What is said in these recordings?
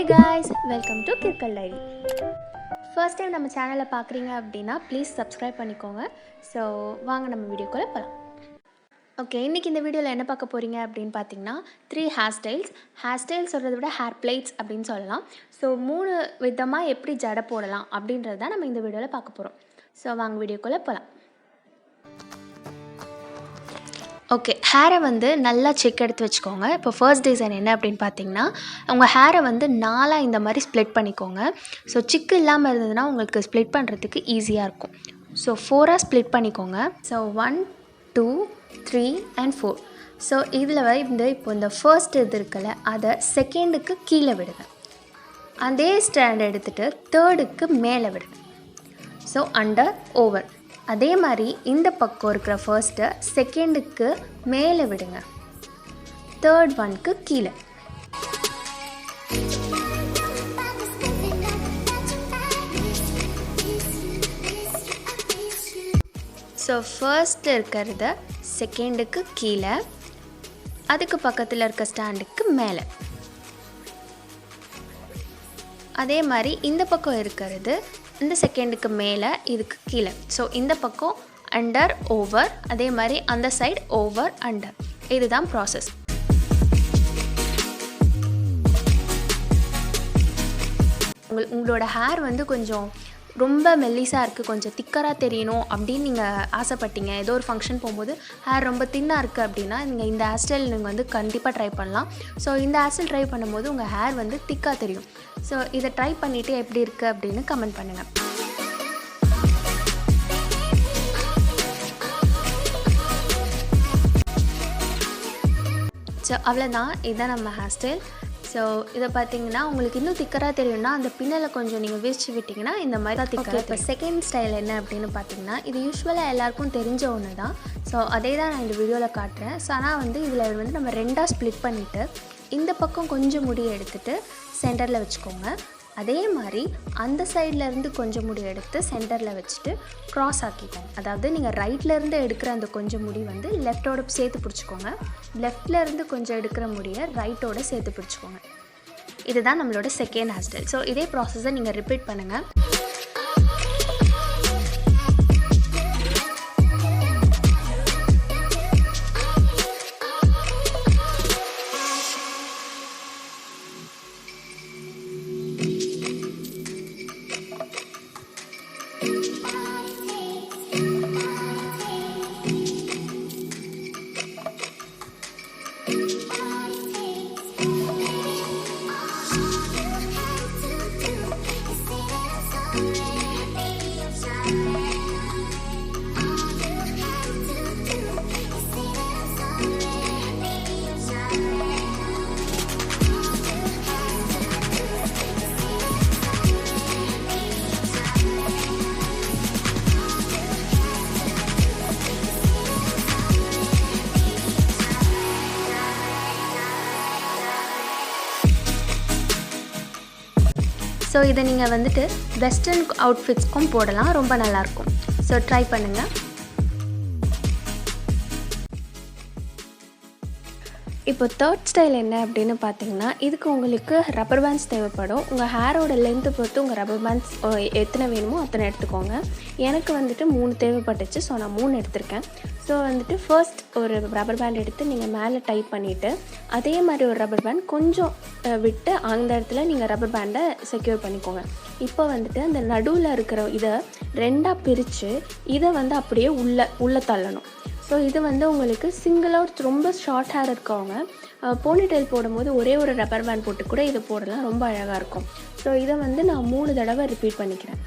Hey guys, welcome to Kirukaldiary. First time நம்ம சேனலை பார்க்குறீங்க அப்படின்னா ப்ளீஸ் சப்ஸ்கிரைப் பண்ணிக்கோங்க. ஸோ வாங்க நம்ம வீடியோக்குள்ளே போகலாம். ஓகே, இன்றைக்கி இந்த வீடியோவில் என்ன பார்க்க போகிறீங்க அப்படின்னு பார்த்தீங்கன்னா 3 ஹேர் ஸ்டைல்ஸ் சொல்கிறத விட ஹேர் பிளேட்ஸ் அப்படின்னு சொல்லலாம். ஸோ 3 விதமாக எப்படி ஜடை போடலாம் அப்படின்றது தான் நம்ம இந்த வீடியோவில் பார்க்க போகிறோம். ஸோ வாங்க வீடியோக்குள்ளே போகலாம். ஓகே, ஹேரை வந்து நல்லா செக் எடுத்து வச்சுக்கோங்க. இப்போ ஃபர்ஸ்ட் டிசைன் என்ன அப்படின்னு பார்த்தீங்கன்னா, உங்கள் ஹேரை வந்து 4 இந்த மாதிரி ஸ்ப்ளிட் பண்ணிக்கோங்க. ஸோ சிக்கு இல்லாமல் இருந்ததுன்னா உங்களுக்கு ஸ்ப்ளிட் பண்ணுறதுக்கு ஈஸியாக இருக்கும். ஸோ 4 ஸ்ப்ளிட் பண்ணிக்கோங்க. So 1 2 3 and 4. ஸோ இதில் வந்து இப்போ இந்த ஃபர்ஸ்ட் இது இருக்குல்ல, அதை செகண்டுக்கு கீழே விடுங்க. அதே ஸ்டாண்ட் எடுத்துகிட்டு தேர்டுக்கு மேலே விடுங்க. So under over. அதே மாதிரி இந்த பக்கம் இருக்கிற ஃபர்ஸ்ட்டை செகண்டுக்கு மேலே விடுங்க, தேர்ட் ஒன்க்கு கீழே. ஸோ ஃபர்ஸ்ட் இருக்கிறத செகண்டுக்கு கீழே, அதுக்கு பக்கத்தில் இருக்க ஸ்டாண்டுக்கு மேலே. அதே மாதிரி இந்த பக்கம் இருக்கிறது இந்த செகண்டுக்கு மேலே, இதுக்கு கீழே. ஸோ இந்த பக்கம் அண்டர் ஓவர், அதே மாதிரி அந்த சைடு ஓவர் அண்டர். இதுதான் ப்ராசஸ். உங்களோட ஹேர் வந்து கொஞ்சம் ரொம்ப மெல்லிஸாக இருக்குது, கொஞ்சம் திக்கராக தெரியணும் அப்படின்னு நீங்கள் ஆசைப்பட்டீங்க, ஏதோ ஒரு ஃபங்க்ஷன் போகும்போது ஹேர் ரொம்ப தின்னாக இருக்குது அப்படின்னா நீங்கள் இந்த ஹேர் ஸ்டைல் நீங்கள் வந்து கண்டிப்பாக ட்ரை பண்ணலாம். ஸோ இந்த ஹேர் ஸ்டைல் ட்ரை பண்ணும்போது உங்கள் ஹேர் வந்து திக்காக தெரியும். ஸோ இதை ட்ரை பண்ணிவிட்டு எப்படி இருக்குது அப்படின்னு கமெண்ட் பண்ணுங்கள். ஸோ அவ்வளோதான், இதுதான் நம்ம ஹேர் ஸ்டைல். ஸோ இதை பார்த்தீங்கன்னா உங்களுக்கு இன்னும் திக்கராக தெரியும்னா அந்த பின்னலை கொஞ்சம் நீங்கள் விரிச்சு விட்டிங்கன்னா இந்த மாதிரி தான் திக்கராக. இப்போ செகண்ட் ஸ்டைல் என்ன அப்படின்னு பார்த்தீங்கன்னா, இது யூஸ்வலாக எல்லாருக்கும் தெரிஞ்ச ஒன்று தான். ஸோ அதே தான் நான் இந்த வீடியோவில் காட்டுறேன். ஸோ ஆனால் வந்து இதில் வந்து நம்ம 2 ஸ்ப்ளிட் பண்ணிவிட்டு இந்த பக்கம் கொஞ்சம் முடியை எடுத்துகிட்டு சென்டரில் வச்சுக்கோங்க. அதே மாதிரி அந்த சைட்லேருந்து கொஞ்சம் முடி எடுத்து சென்டரில் வச்சுட்டு க்ராஸ் ஆக்கிக்கோங்க. அதாவது நீங்கள் ரைட்லேருந்து எடுக்கிற அந்த கொஞ்சம் முடி வந்து லெஃப்டோட சேர்த்து பிடிச்சிக்கோங்க, லெஃப்ட்லேருந்து கொஞ்சம் எடுக்கிற முடியை ரைட்டோட சேர்த்து பிடிச்சிக்கோங்க. இதுதான் நம்மளோட செகண்ட் ஹேர் ஸ்டைல். ஸோ இதே ப்ராசஸை நீங்கள் ரிப்பீட் பண்ணுங்கள். ஸோ இதை நீங்கள் வந்துட்டு வெஸ்டர்ன் அவுட்ஃபிட்ஸ்க்கும் போடலாம், ரொம்ப நல்லாயிருக்கும். ஸோ ட்ரை பண்ணுங்கள். இப்போ தேர்ட் ஸ்டைல் என்ன அப்படின்னு பார்த்தீங்கன்னா, இதுக்கு உங்களுக்கு ரப்பர் பேண்ட்ஸ் தேவைப்படும். உங்கள் ஹேரோட லென்த்தை பொறுத்து உங்கள் ரப்பர் பேண்ட்ஸ் எத்தனை வேணுமோ அத்தனை எடுத்துக்கோங்க. எனக்கு வந்துட்டு 3 தேவைப்பட்டுச்சு. ஸோ நான் 3 எடுத்திருக்கேன். ஸோ வந்துட்டு ஃபர்ஸ்ட் ஒரு ரப்பர் பேண்ட் எடுத்து நீங்கள் மேலே டைப் பண்ணிவிட்டு அதே மாதிரி ஒரு ரப்பர் பேண்ட் கொஞ்சம் விட்டு அந்த இடத்துல நீங்கள் ரப்பர் பேண்டை செக்யூர் பண்ணிக்கோங்க. இப்போ வந்துட்டு அந்த நடுவில் இருக்கிற இதை 2 பிரித்து இதை வந்து அப்படியே உள்ளே தள்ளணும். ஸோ இது வந்து உங்களுக்கு சிங்கிளாக ரொம்ப ஷார்ட் ஹேர் இருக்கவங்க போனிடெயில் போடும்போது ஒரே ஒரு ரப்பர் பேண்ட் போட்டு கூட இதை போடலாம், ரொம்ப அழகாக இருக்கும். ஸோ இதை வந்து நான் 3 தடவை ரிப்பீட் பண்ணிக்கிறேன்.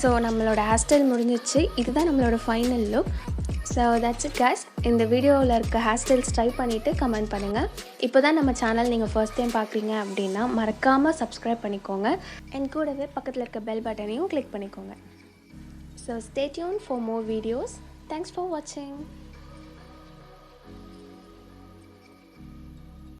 ஸோ நம்மளோட ஹேர் ஸ்டைல் முடிஞ்சிச்சு. இதுதான் நம்மளோட final look. So that's it guys. இந்த வீடியோவில் இருக்க ஹேர் ஸ்டைல்ஸ் ட்ரை பண்ணிவிட்டு கமெண்ட் பண்ணுங்கள். இப்போ தான் நம்ம சேனல் நீங்கள் ஃபர்ஸ்ட் டைம் பார்க்குறீங்க அப்படின்னா மறக்காமல் சப்ஸ்கிரைப் பண்ணிக்கோங்க. அண்ட் கூடவே பக்கத்தில் இருக்க பெல் பட்டனையும் கிளிக் பண்ணிக்கோங்க. So stay tune for more videos. Thanks for வாட்சிங்.